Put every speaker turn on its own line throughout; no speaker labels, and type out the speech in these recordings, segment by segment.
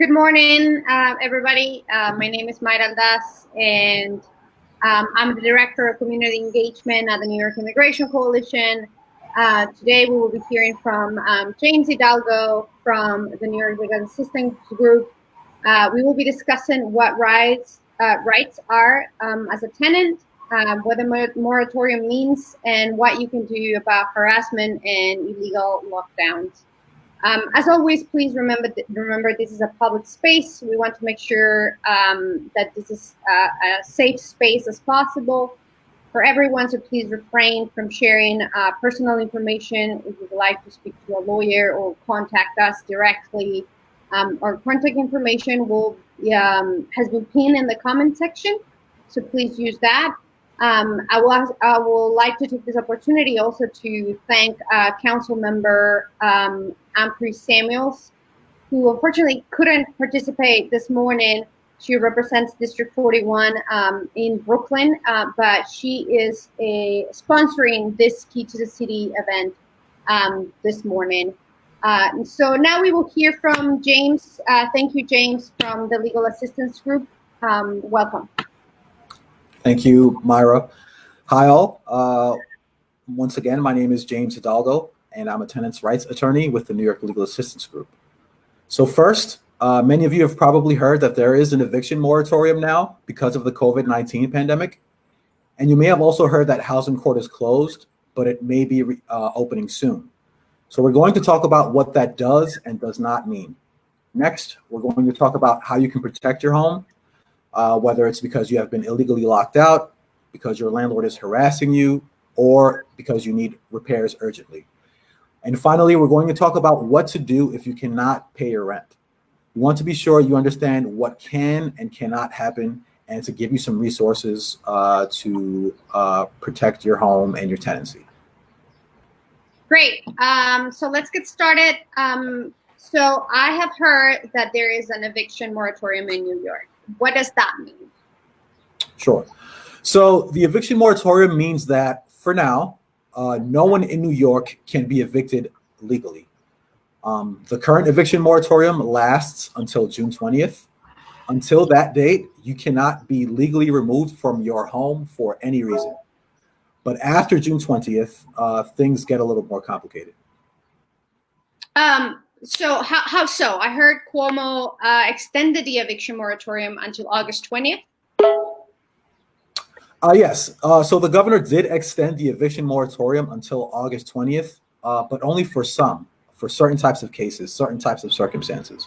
Good morning, everybody. My name is Mayra Aldaz, and I'm the Director of Community Engagement at the New York Immigration Coalition. Today we will be hearing from James Hidalgo from the New York Legal Assistance Group. We will be discussing what rights are as a tenant, what the moratorium means, and what you can do about harassment and illegal lockdowns. As always, please remember this is a public space. We want to make sure that this is a safe space as possible for everyone, so please refrain from sharing personal information. If you'd like to speak to a lawyer or contact us directly, our contact information has been pinned in the comment section, so please use that. I will like to take this opportunity also to thank Council Member Ampry Samuels, who unfortunately couldn't participate this morning. She represents District 41 in Brooklyn, but she is sponsoring this Key to the City event this morning. So now we will hear from James. Thank you, James, from the Legal Assistance Group. Welcome.
Thank you, Mayra. Hi, all. Once again, my name is James Hidalgo, and I'm a tenants' rights attorney with the New York Legal Assistance Group. So first, many of you have probably heard that there is an eviction moratorium now because of the COVID-19 pandemic. And you may have also heard that housing court is closed, but it may be opening soon. So we're going to talk about what that does and does not mean. Next, we're going to talk about how you can protect your home, whether it's because you have been illegally locked out, because your landlord is harassing you, or because you need repairs urgently. And finally, we're going to talk about what to do if you cannot pay your rent. You want to be sure you understand what can and cannot happen, and to give you some resources to protect your home and your tenancy.
Great. So let's get started. So I have heard that there is an eviction moratorium in New York. What does that mean?
Sure. So the eviction moratorium means that for now, no one in New York can be evicted legally. The current eviction moratorium lasts until June 20th. Until that date, you cannot be legally removed from your home for any reason. But after June 20th, things get a little more complicated.
So how so? I heard Cuomo extended the eviction moratorium until August 20th.
Yes. So the governor did extend the eviction moratorium until August 20th, but only for certain types of cases, certain types of circumstances.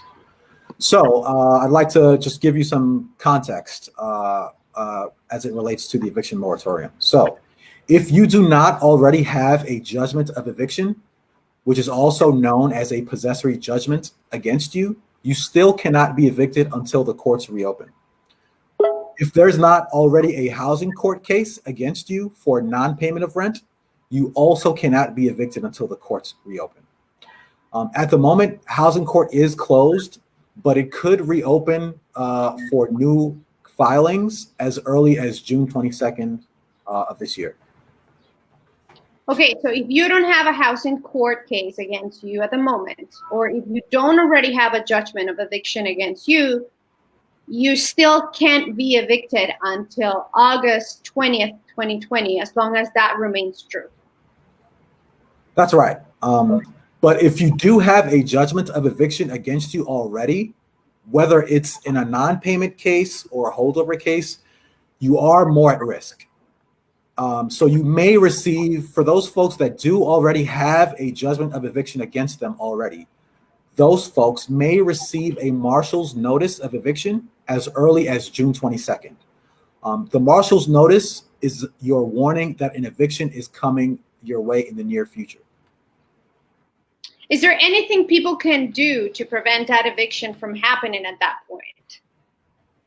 So I'd like to just give you some context as it relates to the eviction moratorium. So if you do not already have a judgment of eviction, which is also known as a possessory judgment against you, you still cannot be evicted until the courts reopen. If there's not already a housing court case against you for non-payment of rent, you also cannot be evicted until the courts reopen. At the moment, housing court is closed, but it could reopen for new filings as early as June 22nd of this year.
Okay, so if you don't have a housing court case against you at the moment, or if you don't already have a judgment of eviction against you, you still can't be evicted until August 20th, 2020, as long as that remains true.
That's right. But if you do have a judgment of eviction against you already, whether it's in a non-payment case or a holdover case, you are more at risk. So you may receive, for those folks that do already have a judgment of eviction against them already, those folks may receive a marshal's notice of eviction as early as June 22nd. The marshal's notice is your warning that an eviction is coming your way in the near future.
Is there anything people can do to prevent that eviction from happening at that point?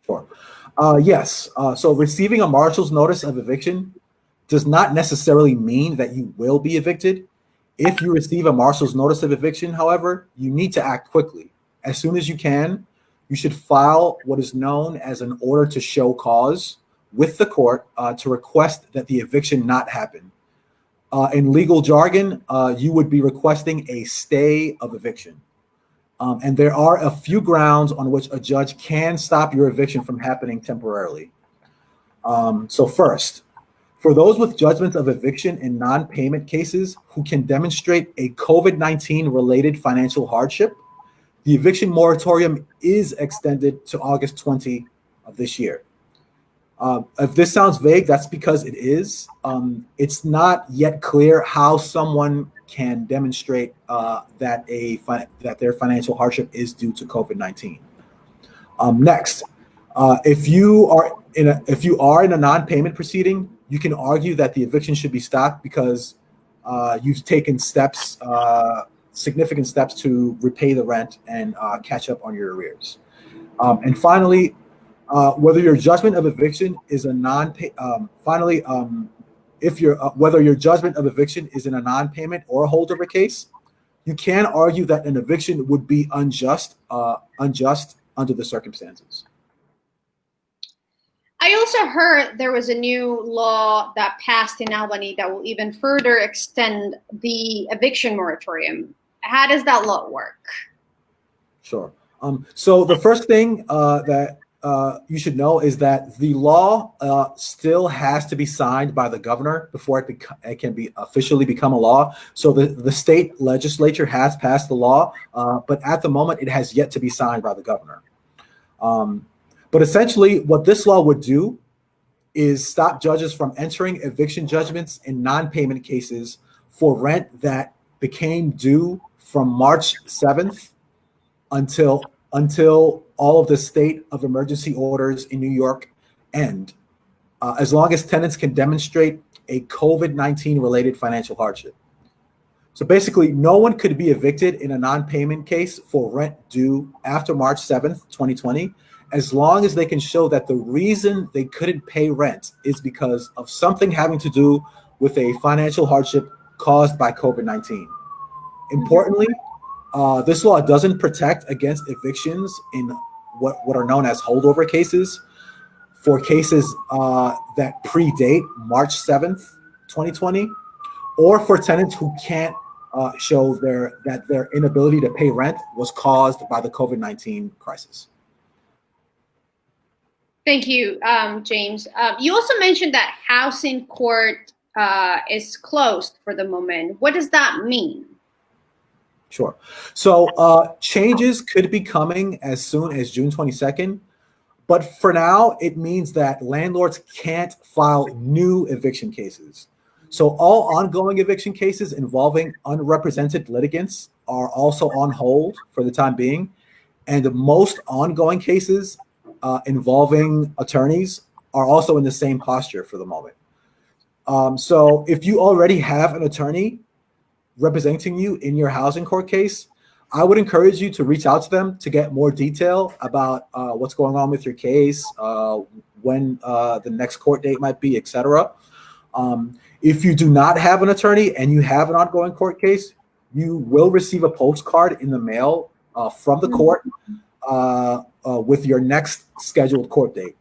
Sure. Yes. So receiving a marshal's notice of eviction does not necessarily mean that you will be evicted. If you receive a marshal's notice of eviction, however, you need to act quickly. As soon as you can, you should file what is known as an order to show cause with the court to request that the eviction not happen. In legal jargon, you would be requesting a stay of eviction. And there are a few grounds on which a judge can stop your eviction from happening temporarily. So first, for those with judgments of eviction in non-payment cases who can demonstrate a COVID-19 related financial hardship, the eviction moratorium is extended to August 20 of this year. If this sounds vague, that's because it is. It's not yet clear how someone can demonstrate that their financial hardship is due to COVID-19. Next, if you are in a non-payment proceeding, you can argue that the eviction should be stopped because you've taken significant steps to repay the rent and catch up on your arrears. And finally, whether your judgment of eviction is a whether your judgment of eviction is in a non-payment or a holdover case, you can argue that an eviction would be unjust under the circumstances.
I also heard there was a new law that passed in Albany that will even further extend the eviction moratorium. How does that law work?
Sure. So the first thing that you should know is that the law still has to be signed by the governor before it can be officially become a law. So the state legislature has passed the law, but at the moment it has yet to be signed by the governor. But essentially what this law would do is stop judges from entering eviction judgments in non-payment cases for rent that became due from March 7th until all of the state of emergency orders in New York end, as long as tenants can demonstrate a COVID-19 related financial hardship. So basically, no one could be evicted in a non-payment case for rent due after March 7th, 2020, as long as they can show that the reason they couldn't pay rent is because of something having to do with a financial hardship caused by COVID-19. Importantly, this law doesn't protect against evictions in what are known as holdover cases for cases that predate March 7th, 2020, or for tenants who can't show that their inability to pay rent was caused by the COVID-19 crisis.
Thank you, James. You also mentioned that housing court is closed for the moment. What does that mean?
Sure. So changes could be coming as soon as June 22nd, but for now, it means that landlords can't file new eviction cases. So all ongoing eviction cases involving unrepresented litigants are also on hold for the time being, and most ongoing cases involving attorneys are also in the same posture for the moment. So if you already have an attorney representing you in your housing court case, I would encourage you to reach out to them to get more detail about what's going on with your case, when the next court date might be, etc. If you do not have an attorney and you have an ongoing court case, you will receive a postcard in the mail from the court with your next scheduled court date.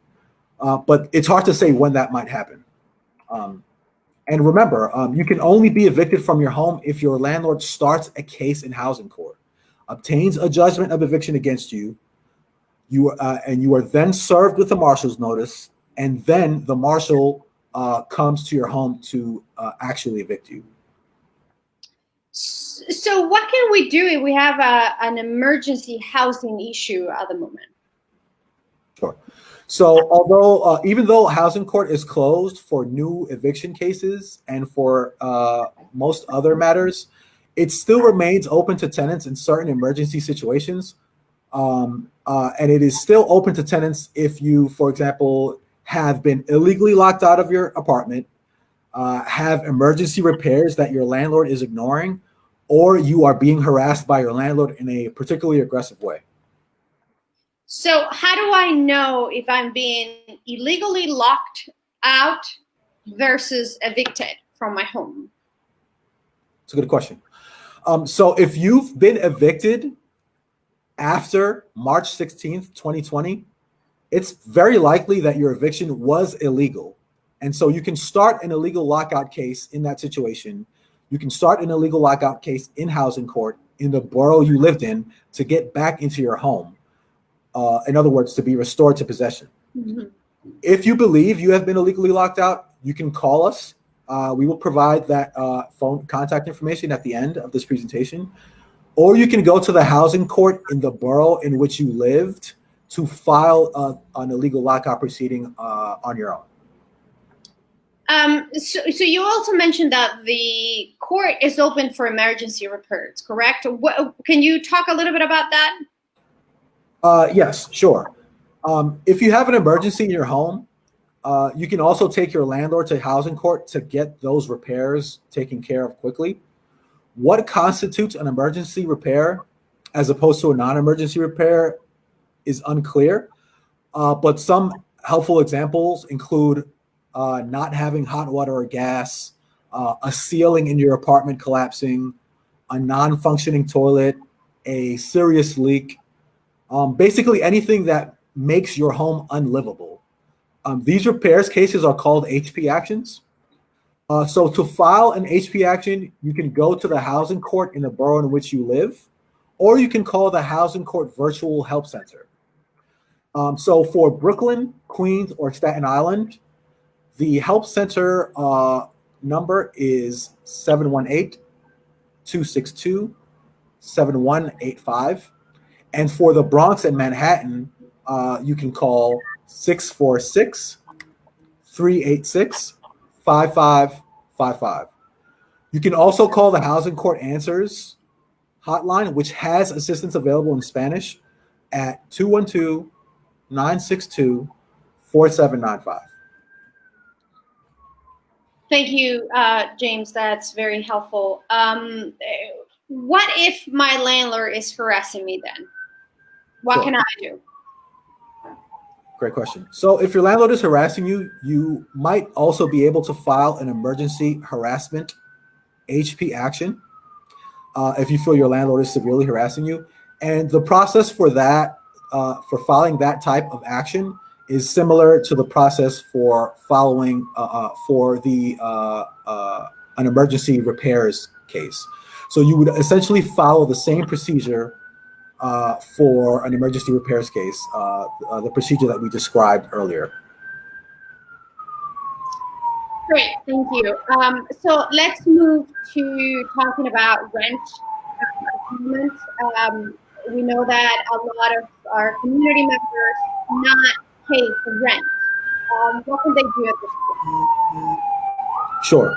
But it's hard to say when that might happen. And remember, you can only be evicted from your home if your landlord starts a case in housing court, obtains a judgment of eviction against you, and you are then served with a marshal's notice, and then the marshal comes to your home to actually evict you.
So what can we do if we have an emergency housing issue at the moment?
Sure. So although even though housing court is closed for new eviction cases and for most other matters, it still remains open to tenants in certain emergency situations. And it is still open to tenants if you, for example, have been illegally locked out of your apartment, have emergency repairs that your landlord is ignoring, or you are being harassed by your landlord in a particularly aggressive way.
So how do I know if I'm being illegally locked out versus evicted from my home?
It's a good question. So if you've been evicted after March 16th, 2020, it's very likely that your eviction was illegal. And so you can start an illegal lockout case in that situation. You can start an illegal lockout case in housing court in the borough you lived in to get back into your home. In other words, to be restored to possession.
Mhm.
If you believe you have been illegally locked out, you can call us. We will provide that phone contact information at the end of this presentation. Or you can go to the housing court in the borough in which you lived to file an illegal lockout proceeding on your own.
So you also mentioned that the court is open for emergency repairs, correct? Can you talk a little bit about that?
Yes, sure. If you have an emergency in your home, you can also take your landlord to housing court to get those repairs taken care of quickly. What constitutes an emergency repair as opposed to a non-emergency repair is unclear, but some helpful examples include not having hot water or gas, a ceiling in your apartment collapsing, a non-functioning toilet, a serious leak, basically anything that makes your home unlivable. These repairs cases are called HP actions. So to file an HP action, you can go to the housing court in the borough in which you live, or you can call the housing court virtual help center. So for Brooklyn, Queens, or Staten Island, the help center number is 718-262-7185. And for the Bronx and Manhattan, you can call 646-386-5555. You can also call the Housing Court Answers hotline, which has assistance available in Spanish, at 212-962-4795.
Thank you, James. That's very helpful. What if my landlord is harassing me then? What can I do?
Great question. So if your landlord is harassing you, you might also be able to file an emergency harassment HP action if you feel your landlord is severely harassing you. And the process for that, for filing that type of action, is similar to the process for following for the an emergency repairs case. So you would essentially follow the same procedure for an emergency repairs case, the procedure that we described earlier.
Great, thank you. So let's move to talking about rent agreements. We know that a lot of our community members not pay for rent. What can they do at this point?
Sure.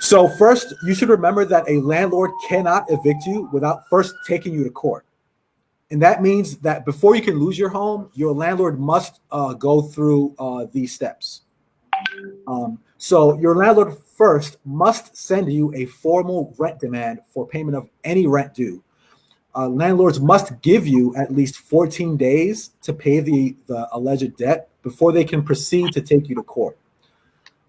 So first, you should remember that a landlord cannot evict you without first taking you to court. And that means that before you can lose your home, your landlord must go through these steps. So your landlord first must send you a formal rent demand for payment of any rent due. Landlords must give you at least 14 days to pay the alleged debt before they can proceed to take you to court.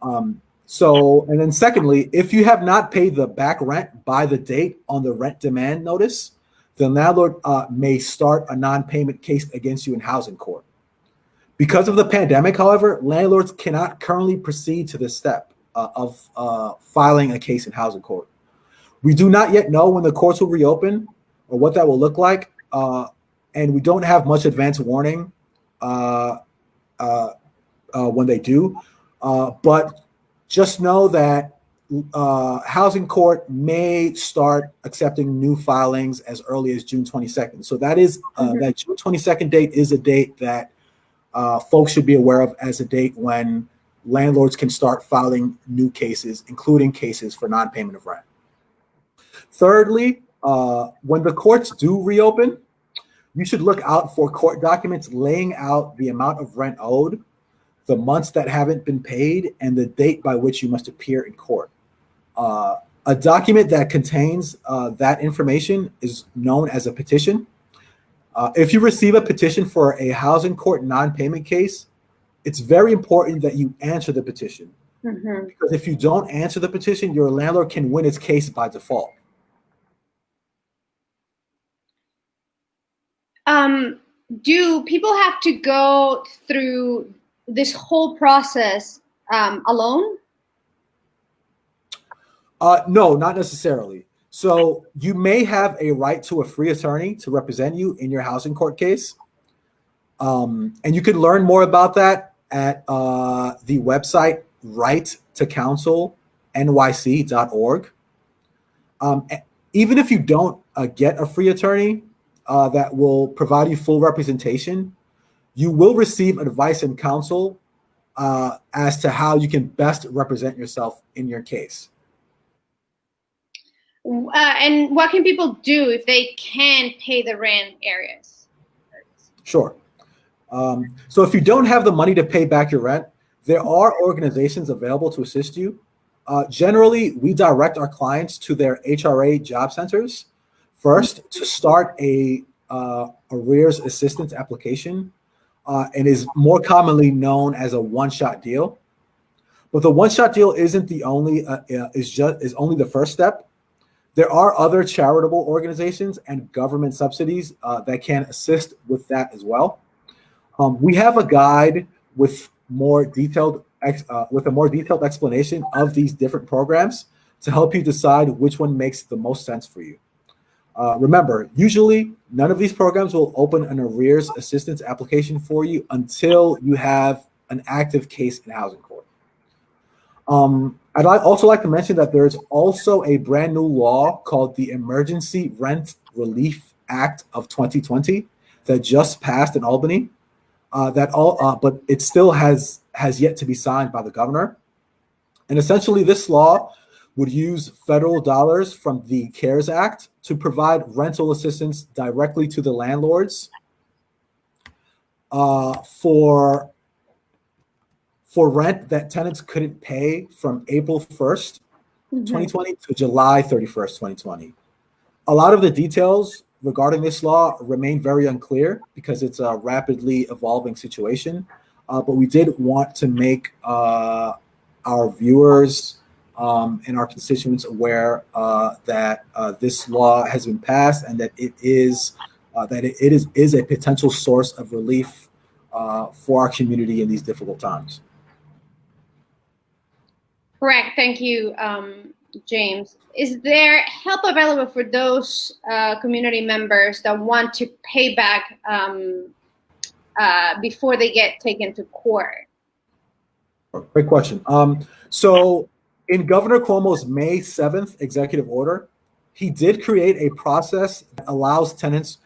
And then secondly, if you have not paid the back rent by the date on the rent demand notice, the landlord may start a non-payment case against you in housing court. Because of the pandemic, however, landlords cannot currently proceed to this step of filing a case in housing court. We do not yet know when the courts will reopen or what that will look like, and we don't have much advance warning when they do. But just know that housing court may start accepting new filings as early as June 22nd. So that is that June 22nd date is a date that folks should be aware of as a date when landlords can start filing new cases, including cases for non-payment of rent. Thirdly, when the courts do reopen, you should look out for court documents laying out the amount of rent owed, the months that haven't been paid, and the date by which you must appear in court. A document that contains that information is known as a petition. If you receive a petition for a housing court non-payment case, it's very important that you answer the petition. Because if you don't answer the petition, your landlord can win its case by default.
Do people have to go through this whole process alone?
No, not necessarily. So you may have a right to a free attorney to represent you in your housing court case. And you can learn more about that at the website righttocounselnyc.org. Even if you don't get a free attorney that will provide you full representation, you will receive advice and counsel as to how you can best represent yourself in your case.
And what can people do if they can't pay the rent areas?
Sure. So if you don't have the money to pay back your rent, there are organizations available to assist you. Generally, we direct our clients to their HRA job centers first to start a arrears assistance application, and is more commonly known as a one-shot deal. But the one-shot deal isn't the only is only the first step. There are other charitable organizations and government subsidies that can assist with that as well. We have a guide with a more detailed explanation of these different programs to help you decide which one makes the most sense for you. Remember, usually none of these programs will open an arrears assistance application for you until you have an active case in housing court. I'd also like to mention that there's also a brand new law called the Emergency Rent Relief Act of 2020 that just passed in Albany. But it still has yet to be signed by the governor. And essentially, this law would use federal dollars from the CARES Act to provide rental assistance directly to the landlords for rent that tenants couldn't pay from April 1st, 2020 to July 31st, 2020. A lot of the details regarding this law remain very unclear because it's a rapidly evolving situation. But we did want to make our viewers and our constituents aware that this law has been passed and that it is a potential source of relief for our community in these difficult times.
Correct. Thank you, James. Is there help available for those community members that want to pay back before they get taken to court?
Great question. So in Governor Cuomo's May 7th executive order, he did create a process that allows tenants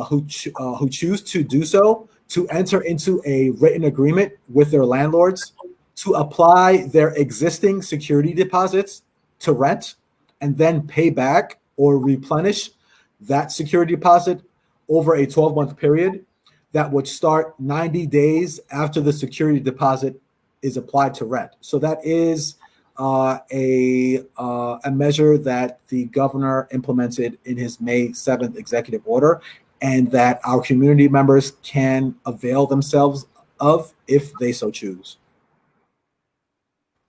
who choose to do so to enter into a written agreement with their landlords to apply their existing security deposits to rent and then pay back or replenish that security deposit over a 12-month period that would start 90 days after the security deposit is applied to rent. So that is a measure that the governor implemented in his May 7th executive order, and that our community members can avail themselves of if they so choose.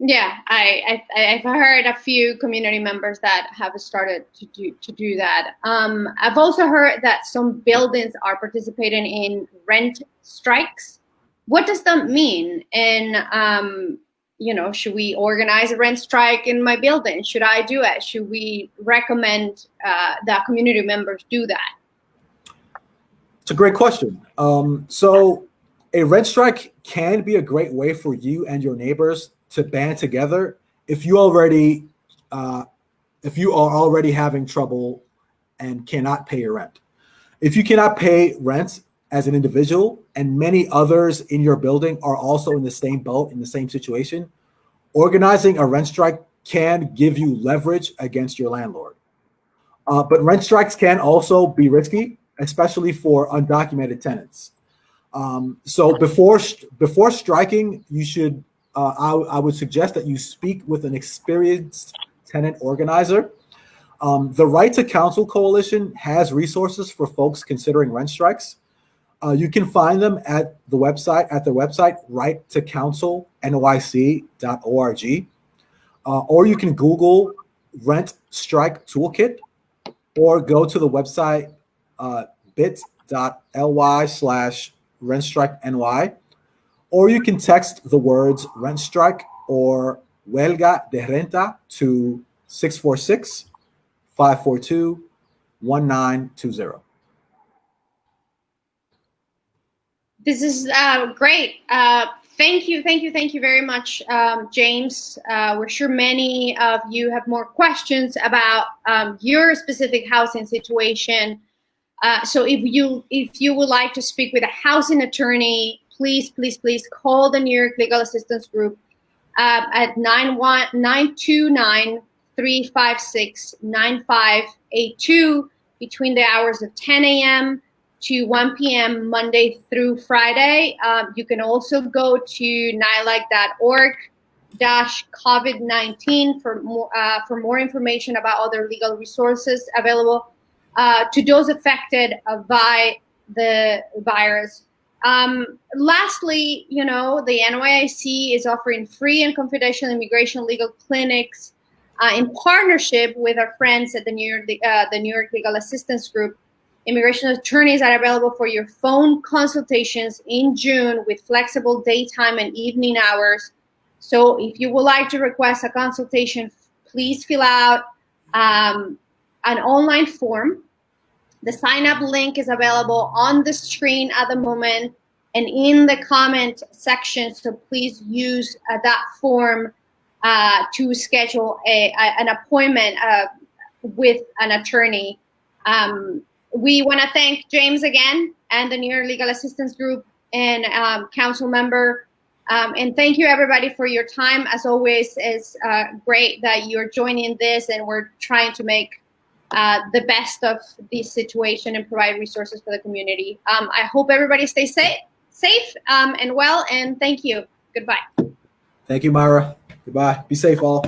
Yeah, I've heard a few community members that have started to do that. I've also heard that some buildings are participating in rent strikes. What does that mean? And should we organize a rent strike in my building? Should I do it? Should we recommend that community members do that?
It's a great question. So a rent strike can be a great way for you and your neighbors to band together if you are already having trouble and cannot pay your rent. If you cannot pay rent as an individual and many others in your building are also in the same boat, in the same situation, organizing a rent strike can give you leverage against your landlord. But rent strikes can also be risky, especially for undocumented tenants. So before striking, you should I would suggest that you speak with an experienced tenant organizer. The Right to Counsel Coalition has resources for folks considering rent strikes. You can find them at the website righttocounselnyc.org, or you can Google Rent Strike Toolkit, or go to the website bit.ly/rentstrikeny. Or you can text the words rent strike or huelga de renta to 542-1920.
This is great. Thank you very much, James. We're sure many of you have more questions about your specific housing situation. So if you would like to speak with a housing attorney, please call the New York Legal Assistance Group at 929-356-9582 between the hours of 10 a.m. to 1 p.m. Monday through Friday. You can also go to NYLAC.org/COVID-19 for more information about other legal resources available to those affected by the virus. Lastly, the NYIC is offering free and confidential immigration legal clinics in partnership with our friends at the New York Legal Assistance Group. Immigration attorneys are available for your phone consultations in June with flexible daytime and evening hours. So if you would like to request a consultation, please fill out an online form. The sign-up link is available on the screen at the moment and in the comment section. So please use that form to schedule an appointment with an attorney. We want to thank James again and the New York Legal Assistance Group and council member. And thank you everybody for your time. As always, it's great that you're joining this and we're trying to make the best of this situation and provide resources for the community. I hope everybody stays safe and well, and thank you. Goodbye.
Thank you, Myra. Goodbye. Be safe, all.